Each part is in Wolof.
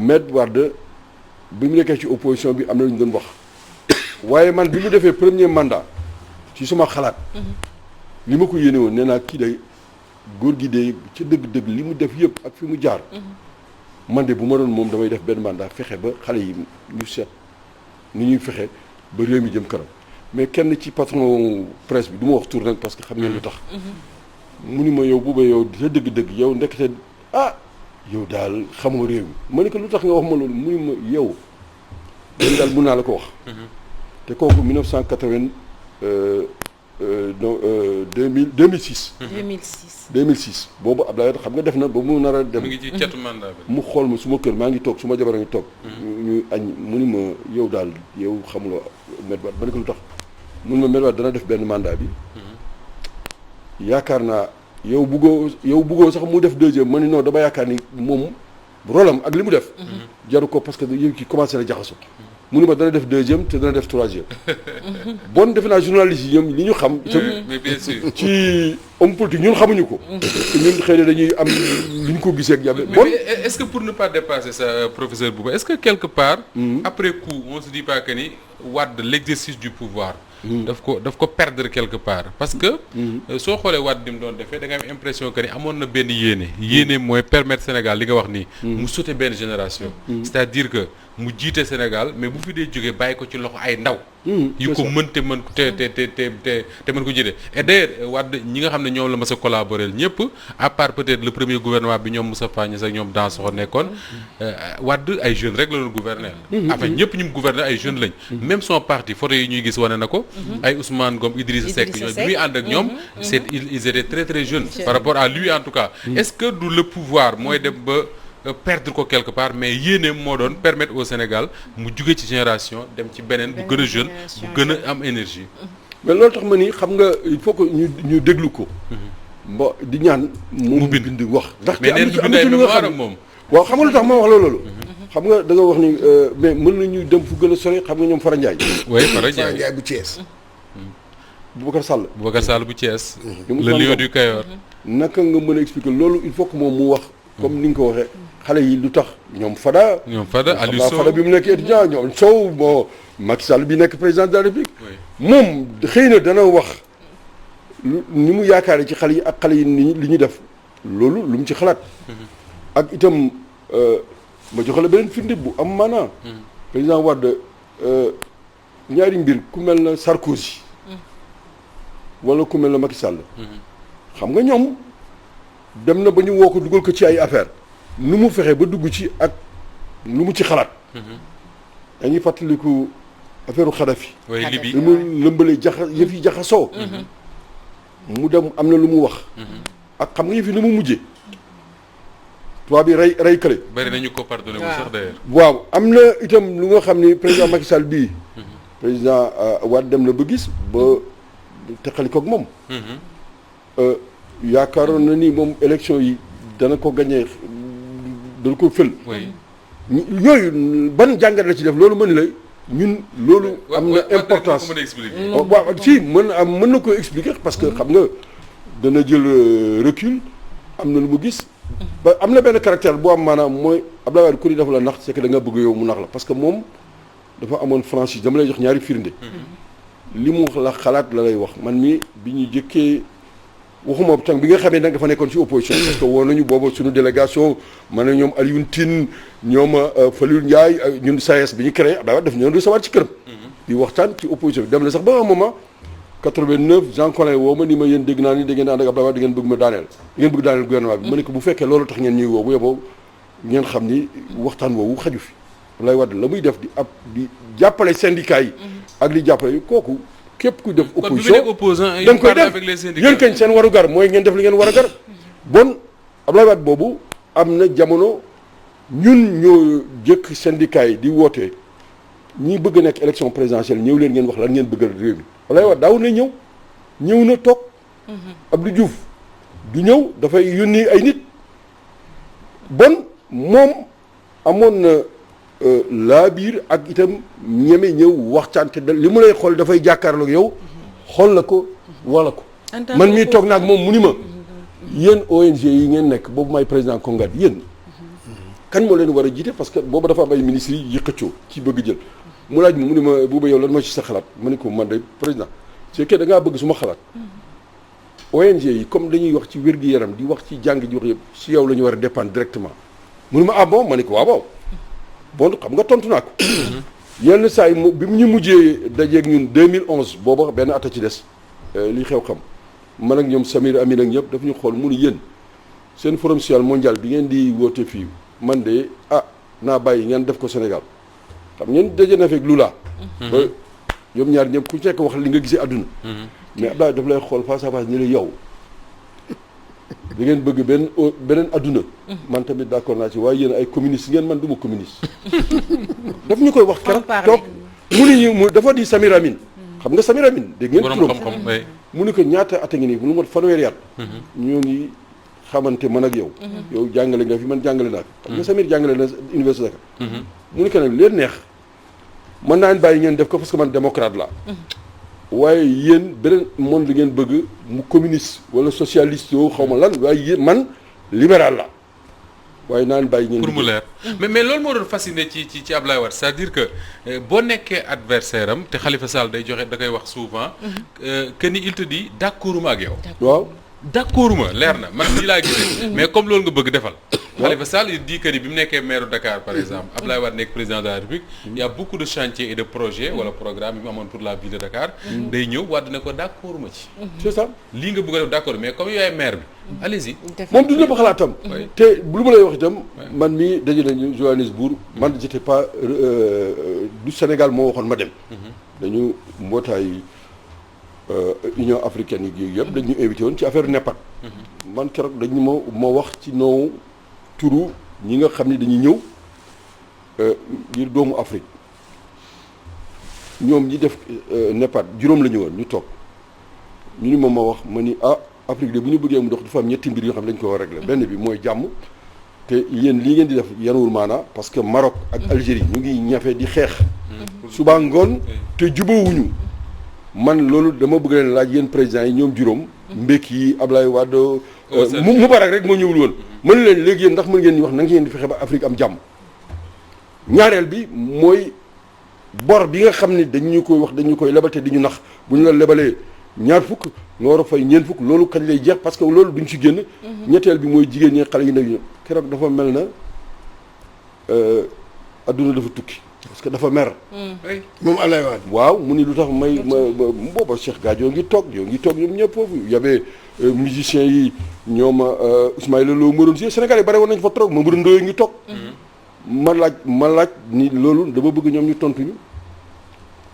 Maître Wade bi mu nekkee ci opposition bi am na lu ñu doon wax waaye man bi mu defee premier mandat ci suma xalaat li ma ko yéene woon nee naa kii day góor gi de ca dëgg-dëgg li mu def yëpp ak fi mu jaar man de bu ma doon moom damay def benn mandat fexe ba xale yi ñu seet ni ñuy fexe ba réew mi jëm kanam mais kenn ci patron presse bi du ma wax tur nag parce que xam ngeen lu tax mu ni ma yow bu ba yow sa dëgg-dëgg yow ndekete yow daal xamoo réew mi ma ne ko lu tax nga wax ma loolu mu ni ma yow dañ daal mun naa la ko wax te kooku 1980 2006 2006 boobu Abdoulaye xam nga def na ba mu nar a dem mu ngi ci catu mandat bi mu xool ma su ma kër maa ngi toog su ma jabar a ngi toog ñu añ mu ni ma yow daal yow xamuloo Maître Wade ma ne ko lu tax mun ma Maître Wade dana def benn mandat bi yaakaar naa yow buggoo sax mu def deuxième ma ni non dama yaakaar ni moom rolam ak li mu def jaru ko parce que yow ki commencé na jaxaso mu ni ma dana def deuxième te dana def troisième bon defe naa journaliste yi ñoom li ñu xam itam mais bien sûr ci homme politique ñun xamuñu ko ñun xëy na dañuy am li ñu ko gisee ak jabe bon mais est-ce que pour ne pas dépasser ça professeur Bouba est-ce que quelque part après coup on se dit pas que ni Wade l'exercice du pouvoir daf ko perdre quelque part parce que soo xoolee Wade di mu doon defee da nga am impression que ni amoon na benn yéene mooy permettre Sénégal li nga wax nii mu sauter benn génération c'est-à-dire que mu jiite Sénégal mais bu fi dee jógee bàyyi ko ci loxo ay ndaw yu ko mën te mën te mën ko jiite et d'ailleurs Wade ñi nga xam ne ñoom la mas a collaborer ñëpp à part peut-être le premier gouvernement bi ñoom Moustapha Niasse ak ñoom Dansokho nekkoon Wade ay jeunes rek la doon gouverner enfin ñëpp ñu mu gouverner ay jeunes lañ même son parti photo yi ñuy gis wane na ko ay Ousmane Ngom Idrissa Seck ñooy bi muy ànd ak ñoom ils étaient très très jeunes par rapport à lui en tout cas est-ce que du le pouvoir mooy dem ba perdre ko quelque part mais yéene moo doon permettre au Sénégal mu jóge ci génération dem ci beneen bu gën a jeune bu gën a am énergie mais loolu tax ma ni xam nga il faut que ñu déglu ko mbo di ñaan mu bind wax ndaxte mais neen bind ay mémoire am moom waaw xam nga lu tax ma wax loolu xam nga da nga wax ni mais mën nañu dem fu gën a sori xam nga ñoom Fara Ndiaye oui Fara Ndiaye bu Thiès Boubacar Sall bu Thiès le lion du Kayor naka nga mën a expliquer loolu il faut que moom mu wax comme ni nga ko waxee xale yi lu tax ñoom Fada Aliou Sow Fada bi mu nekk étudiant ñoom Sow bon Macky Sall bi nekk président de la République moom xëy na dana wax ni mu yaakaare ci xale yi ak xale yi li ñu def loolu lu mu ci xalaat ak itam ma joxe la beneen firnde bu am maanaa président Wade ñaari mbir ku mel na Sarkozy wala ku mel na Macky Sall xam nga ñoom dem na ba ñu woo ko dugal ko ci ay affaire nu mu fexe ba dugg ci ak lu mu ci xalaat dañuy fàttaliku affaire u Kadhafi li mu lëmbalee yëf yi jaxasoo mu dem am na lu mu wax ak xam nga yëf yi nu mu mujjee tubaab bi rey kële bari nañu ko pardonné bu sax d'ailleurs waaw am na itam lu nga xam ni président Macky Sall bii président Wade dem na ba gis ba teqali koog moom yaakaaroon na ni moom élection yi dana ko gagné dana ko fël yooyu ban jàngat la ci def loolu mën la ñun loolu am na importance waaw si mën na ko expliquer parce que xam nga dana jël recul am na lu mu gis ba am na benn caractère boo am maanaam mooy Abdoulaye Wade ku ni dafa la nax c'est que da nga bëgg yow mu nax la parce que moom dafa amoon franchise dama lay jox ñaari firnde li mu la xalaat la lay wax man mi bi ñu jëkkee waxuma tam bi nga xamee nag dafa nekkoon ci opposition parce que woo nañu booba suñu délégation man na ñoom Alioune Tine ñoom Falilou Ndiaye ñun SAES bi ñu créé Abdoulaye Wade daf ñu doon recevoir ci këram di waxtaan ci opposition bi dem na sax ba un moment 89 Jean Collin woo ma ni ma yéen dégg naa ni da ngeen ànd ak Abdoulaye Wade da ngeen bëgg ma daaneel da ngeen bëgg daaneel gouvernement bi ma ne ko bu fekkee loolu tax ngeen ñuy woo bu yeboo ngeen xam ni waxtaan woowu xaju fi Abdoulaye Wade la muy def di jàppale syndicats yi ak di jàppale kooku képp ku def opposition da nga koy def yéen kañ seen waru gar mooy ngeen def li ngeen war a gar bon Abdoulaye Wade boobu am na jamono ñun ñoo jëkk syndicats yi di woote ñi bëgg a nekk élection présidentielle ñëw leen ngeen wax lan ngeen bëggal réew mi Abdoulaye Wade daaw na ñëw na toog Abdou Diouf du ñëw dafay yónni ay nit bon moom amoon na laa biir ak itam ñeme ñëw waxtaan te li mu lay xool dafay jàkkaarloog yow xool la ko wala ko man mii toog naag moom mu ni ma yéen ONG yi ngeen nekk boobu may président Kongat yéen kan moo leen war a jiite parce que boobu dafa am ay ministres yi xëccoo ci bëgg jël mu laaj ma mu ne ma Bouba yow lan ma ci sa xalaat ma ne ko man de président c'est que da ngaa bëgg suma xalaat ONG yi comme dañuy wax ci wér-gu-yaram di wax ci jàng ji wax yëpp si yow la ñu war a dépendre directement mu ne ma ah bon ma ne ko waaw waaw bon xam nga tontu naa ko yenn saa yi bi mu ñu mujjee dajeeg ñun 2011 booba benn at a ci des li xew xam man ak ñoom Samir Amin ak ñëpp daf ñu xool mu ne yéen seen forum social mondial bi ngeen di woote fii man de naa bàyyi ngeen def ko Sénégal xam ngeen daje na fekk Lula. ba ñoom ñaar ñëpp ku nekk wax li nga gisee àdduna. mais Abdoulaye daf lay xool face à face ni la yow da ngeen bëgg beneen àdduna. man tamit d'accord naa ci waaye yéen ay communiste ngeen man du ma communiste. daf ñu koy wax keroog toog mu ne ñu dafa di Samir Amin. xam nga Samir Amin dégg ngeen turam mu ne ko ñaata at a ngi nii bu nu mot fanweeri at. ñoo ngi xamante man ak yow. yow jàngale nga fi man jàngale naa ko. xam nga Samir jàngale na université Dakar. mu ne ko nag leen neex mën naa leen bàyyi ngeen def ko parce que man démocrate la waaye yéen beneen monde li ngeen bëgg mu communiste wala socialiste yow xaw ma lan waaye yéen man libéral la waaye naa leen bàyyi ngeen. pour mu leer mais loolu moo doon fasciné ci Ablaye Wade c'est-à-dire que boo nekkee adversaire am te Khalifa Sall day joxe da koy wax souvent que ni il te dit d'accorduma ak yow. waaw d'accorduma leer na man nii laa gisee. mais comme loolu nga bëgg defal. Khalifa Sall il dit que ni bi mu nekkee maire Dakar par exemple Abdoulaye Wade nekk président de la République il y a beaucoup de chantiers et de projets wala programme yi mu amoon pour la ville de Dakar day ñëw Wade ne ko d'accord ma ci c'est ça lii nga bëgg a def d'accord mais comme yaay maire bi allez-y moom du ñëpp xalaatam te lu ma lay wax itam man mii daje nañu Johannesburg man j'étais pas du Sénégal moo waxoon ma dem dañu mbootaay Union africaine yi yëpp dañu invité woon ci affaire NEPAD man keroog dañu ma wax ci noo turu ñi nga xam ne dañuy ñëw ngir doomu Afrique ñoom ñi def NEPAD juróom la ñu woon ñu toog ñu ni moom ma wax ma ni Afrique de bu ñu bëggee mu dox dafa am ñetti mbir yoo xam ne dañu ko war a régler benn bi mooy jàmm te yéen lii ngeen di def yanuwul maanaa parce que Maroc ak Algérie ñu ngi ñafe di xeex suba ngoon te jubawuñu man loolu dama bëgg leen laaj yéen présidents yi ñoom juróom Mbeki yi Ablaye Wade Moubarak rek moo ñëwul woon mën leen léegi yéen ndax mën ngeen ñu wax na ngeen di fexe ba Afrique am jàmm ñaareel bi mooy bor bi nga xam ne dañu koy wax dañu koy lebal te di ñu nax bu ñu la lebalee ñaar fukk nga war a fay ñeent fukk loolu kañ lay jeex parce que loolu duñ ci génn ñetteel bi mooy jigéen ñi xale yi ndaw yi keroog dafa mel na adduna dafa tukki parce que dafa mer moom Ablaye Wade waaw mu ni lu tax may booba Cheikh Gadio ngi toog ñoom ñëpp foofu y'avait musiciens yi ñoom Ismaïla Lo Maroon si Sénégal yi bare woon nañu fa trop Mamadou Ndoye ngi toog ma laaj ni loolu dama bëgg ñoom ñu tontu ñu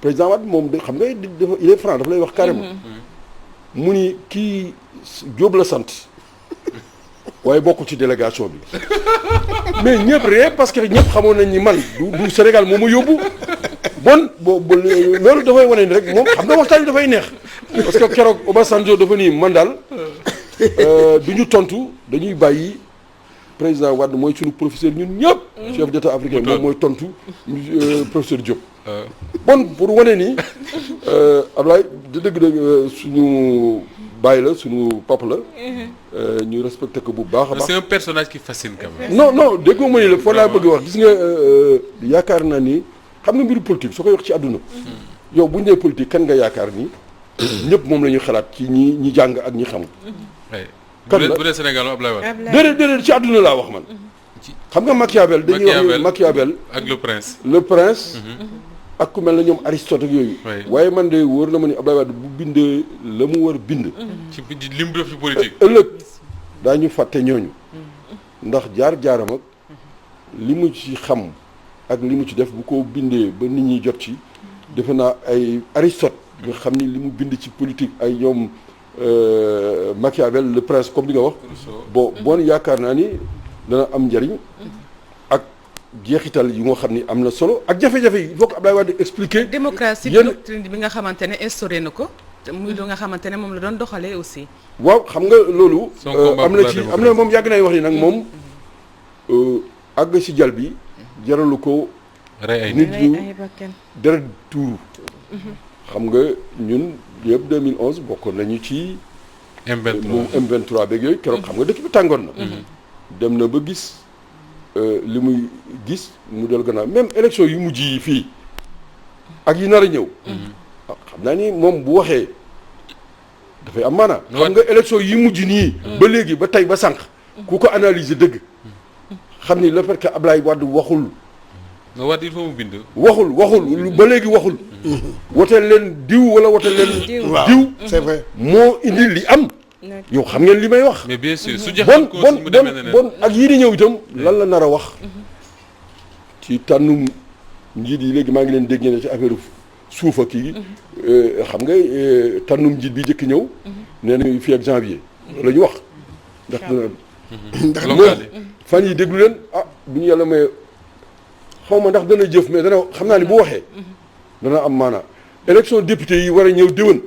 président Wade moom xam nga il est franc dafa lay wax carrément mu ni kii Diop la sant waaye bokkul ci délégation bi mais ñëpp rek parce que ñëpp xamoon nañ ni man du Sénégal moo ma yóbbu bon loolu dafay wane ni rek moom xam nga waxtaan bi dafay neex parce que keroog Obasanjo dafa nii man daal du ñu tontu dañuy bàyyi président Wade mooy suñu professeur ñun ñëpp chef d'état africain moom mooy tontu professeur Diop bon pour wane ni Ablaye dëgg suñu bàyyi la suñu papa la ñu respecté ko bu baax a baax c'est un personnage qui fascine quand même non déggoo ma ni la foo laa bëgg wax gis nga yaakaar naa ni xam nga mbiru politique soo koy wax ci àdduna yow bu ñu nee politique kan nga yaakaar ni ñëpp moom la ñuy xalaat ci ñi jàng ak ñi xam kan la bu dee Sénégal Ablaye Wade déedéet ci àdduna laa wax man xam nga Machiavel dañuy wax Machiavel ak le prince ak ku mel na ñoom Aristote ak yooyu waaye man de wóor na ma ni Ablaye Wade bu bindee la mu war bind ci lim def ci politique ëllëg daañu fàtte ñooñu ndax jaar-jaaram ak li mu ci xam ak li mu ci def bu ko bindee ba nit ñi jot ci defe naa ay Aristote nga xam ni li mu bind ci politique ay ñoom Machiavel le prince comme li nga wax bon yaakaar naa ni dana am njariñ ak jeexital yi nga xam ni am na solo ak jafe-jafe yi il faut que Abdoulaye Wade expliquer démocratie doctrine bi nga xamante ne instauré na ko muy lu nga xamante ne moom la doon doxalee aussi waaw xam nga loolu am na moom yàgg nay wax ni nag moom àgg si jal bi jaralu ko nit ñu deret tuuru xam nga ñun yëpp 2011 bokkoon nañu ci M23 beeg yooyu keroog xam nga dëkk bi tàngoon na dem na ba gis li muy gis mu del gannaaw même élection yu mujj yi fii ak yi nar a ñëw xam naa ni moom bu waxee dafay am maanaam xam nga élection yi mujj nii ba léegi ba tey ba sànq ku ko analyser dëgg xam ni le fait que Ablaye Wade waxul nga Wade il faut mu bind waxul ba léegi waxul woteel leen diw wala woteel leen diw c'est vrai moo indi li am yow xam ngeen li may wax mais bien sûr su jaxal ko mu demee neneen bon ak yii di ñëw itam lan la nar a wax ci tànnum njiit yi léegi maa ngi leen dégg ne ci affaire suufa kii xam nga tànnum njiit bi jëkk ñëw nee nañu fii ak janvier la ñu wax ndax moom fan yi déglu leen bu ñu yàlla may xaw ma ndax dana jëf mais dana xam naa ni bu waxee dana am maanaam élection député yi war a ñëw déwén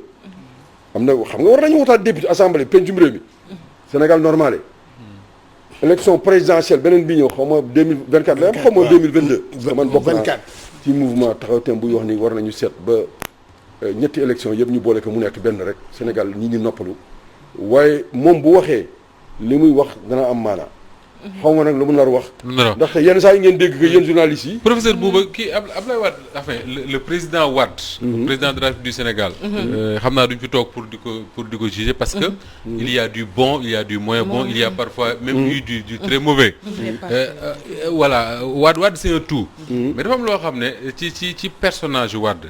am na xam nga war nañu wutaat député assemblée pencum réew mi Sénégal normale élection présidentielle beneen bi ñëw xaw ma 2024 la am xaw ma 2022 man bokk naa ci mouvement taxaw tem buy wax ni war nañu seet ba ñetti élection yëpp ñu boole ko mu nekk benn rek Sénégal ñi ngi noppalu waaye moom bu waxee li muy wax dana am maanaam xaw ma nag lu mu nar wax ndaxte yenn saa yi ngeen dégg que yéen journalistes yi professeur Bouba kii Ablaye Wade enfin le président Wade président de la République du Sénégal xam naa duñ fi toog pour di ko juger parce que il y a du bon il y a du moins bon il y a parfois même eu du très mauvais voilà Wade c'est un tout mais dafa am loo xam ne ci personnage Wade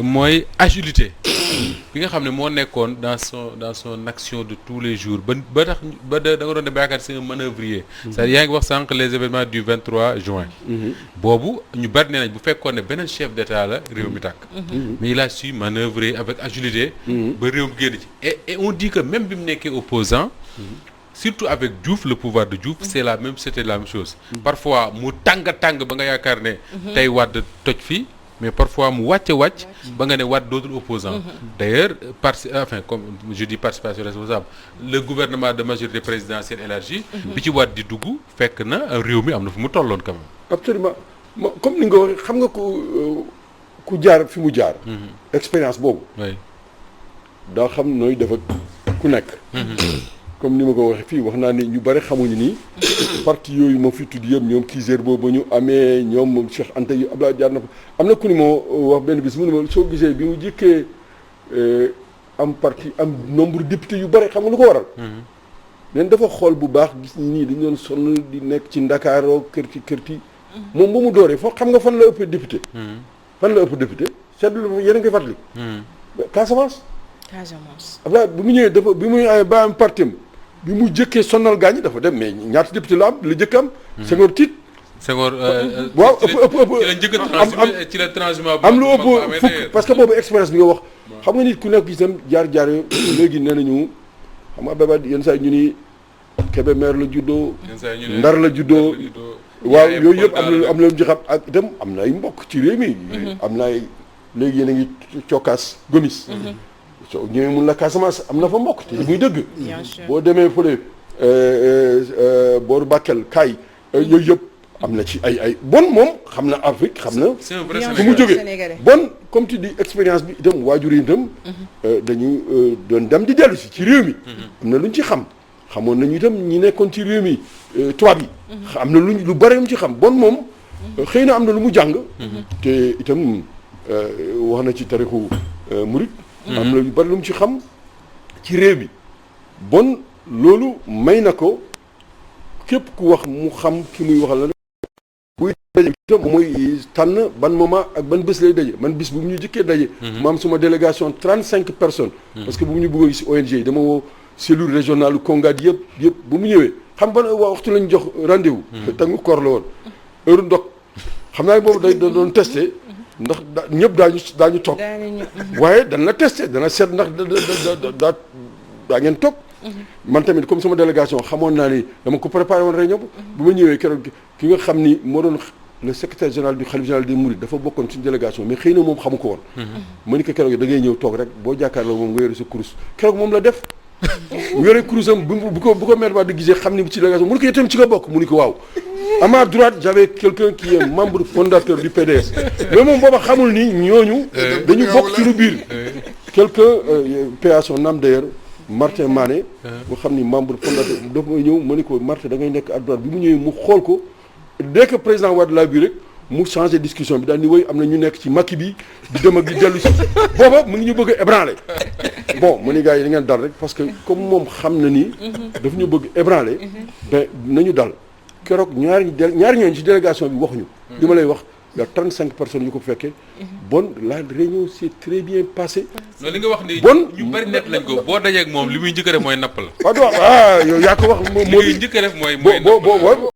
mooy agilité bi nga xam ne moo nekkoon dans son action de tous les jours ba tax ba da nga doon dem yaakaar c'est un manœuvrier c'est-à-dire yaa ngi wax sànq les événements du 23 juin boobu ñu bari nee nañ bu fekkoon ne beneen chef d'état la réew mi tàkk mais il a su manœuvrer avec agilité ba réew mi génn ci et on dit que même bi mu nekkee opposant surtout avec Diouf le pouvoir de Diouf c'était la même chose parfois mu tàng ba nga yaakaar ne tey Wade toj fii mais parfois mu wàcc ba nga ne Wade dootul opposant d'ailleurs comme je dis participation responsable le gouvernement de majorité présidentielle élargie bi ci Wade di dugg fekk na réew mi am na fu mu tolloon quand même absolument comme ni nga waxee xam nga ku jaar fi mu jaar expérience boobu daa xam nooy def ak ku nekk comme ni ma ko waxee fii wax naa ni ñu bari xamuñu ni parti yooyu ma fi tudd yëpp ñoom Kizer boobu ba ñu amee ñoom Cheikh Anta yu Abdoulaye jaar na fa am na ku ni moo wax benn bis mu ne ma soo gisee bi mu jëkkee am parti am nombre député yu bari xam nga lu ko waral leen dafa xool bu baax gis ñi nii dañu doon sonn di nekk ci Ndakaaroo kërti moom ba mu dooree foo xam nga fan la ëpp député seetlu yéen a ngi koy fàttali Casamance Abdoulaye bi mu ñëwee dafa bi muy amee ba am parti bi mu jëkkee sonnal gaañ dafa dem mais ñaata député la am la jëkk am Senghor tiit Senghor waaw ëpp ci la transhumance am lu ëpp fukk parce que boobu expérience bi nga wax xam nga nit ku nekk itam jaar léegi nee nañu xam nga béba yenn saa yi ñu ni Kébémer la juddoo Ndar la juddoo waaw yooyu yëpp am na lu ci xam ak itam am na ay mbokk ci réew mi am na ay léegi yéen a ngi cokkaas gomis soo ñëwee mun la Casamance am na fa mbokk te muy dëgg boo demee fële booru Bakel Kaay yooyu yëpp am na ci ay bon moom xam na Afrique xam na fu mu jógee bon comme tu dis expérience bi itam waajur yi itam dañu doon dem di dellu si ci réew mi am na lu ñu ci xamoon nañu itam ñi nekkoon ci réew mi tubaab yi am na lu bari mu ci xam bon moom xëy na am na lu mu jàng te itam wax na ci tarixu murit am na lu bari lu mu ci xam ci réew mi bon loolu may na ko képp ku wax mu xam ki muy waxal la buy daje itam mooy tànn ban moment ak ban bés lay daje man bis bu mu ñu jëkkee daje ma am suma délégation 35 personnes parce que bu mu ñu bëggoon si ONG yi dama woo cellule régionale Kongat yëpp bu mu ñëwee xam ban waxtu lañ jox rendez-vous tangu koor la woon heure ndox xam naa boobu day doon testé ndax ñëpp daañu toog waaye dana testé dana seet ndax daa ngeen toog man tamit comme sama délégation xamoon naa ni dama ko préparé woon réunion bu ma ñëwee keroog ki nga xam ni moo doon le secrétaire général du khalife général des mourides dafa bokkoon suñu délégation mais xëy na moom xamu ko woon ma ni ko keroog da ngay ñëw toog rek boo jàkkaarloo moom nga yore sa kurus keroog moom la def mu yore kurusam bu ko maire ba di gisee xam ni ci délégation mu ni ko itam ci nga bokk mu ni ko waaw à ma droite j'avais quelqu'un qui est membre fondateur du PDS mais moom booba xamul ni ñooñu dañu bokk ci lu biir quelqu'un paix à son âme d'ailleurs Martin Mané nga xam ni membre fondateur dafa may ñëw ma ni ko Martin da ngay nekk à droite bi mu ñëwee mu xool ko dès que président Wade laa vu rek mu changé discussion bi daal ni woy am na ñu nekk ci Macky bi di dem ak di dellu si booba mu ngi ñu bëgg a ébranler bon mu ni gars yi da ngeen dal rek parce que comme moom xam na ni daf ñu bëgg ébranler ben nañu dal keroog ñaari ñooñu ci délégation bi waxuñu li ma lay wax il y a 35 personnes yu ko fekkee bon la réunion s'est très bien passée. non li nga wax ni bon ñu bari net lañ ko boo dajee ak moom li muy njëkk a def mooy napp la. waaw yow yaa ko wax. li muy njëkk a def mooy napp la.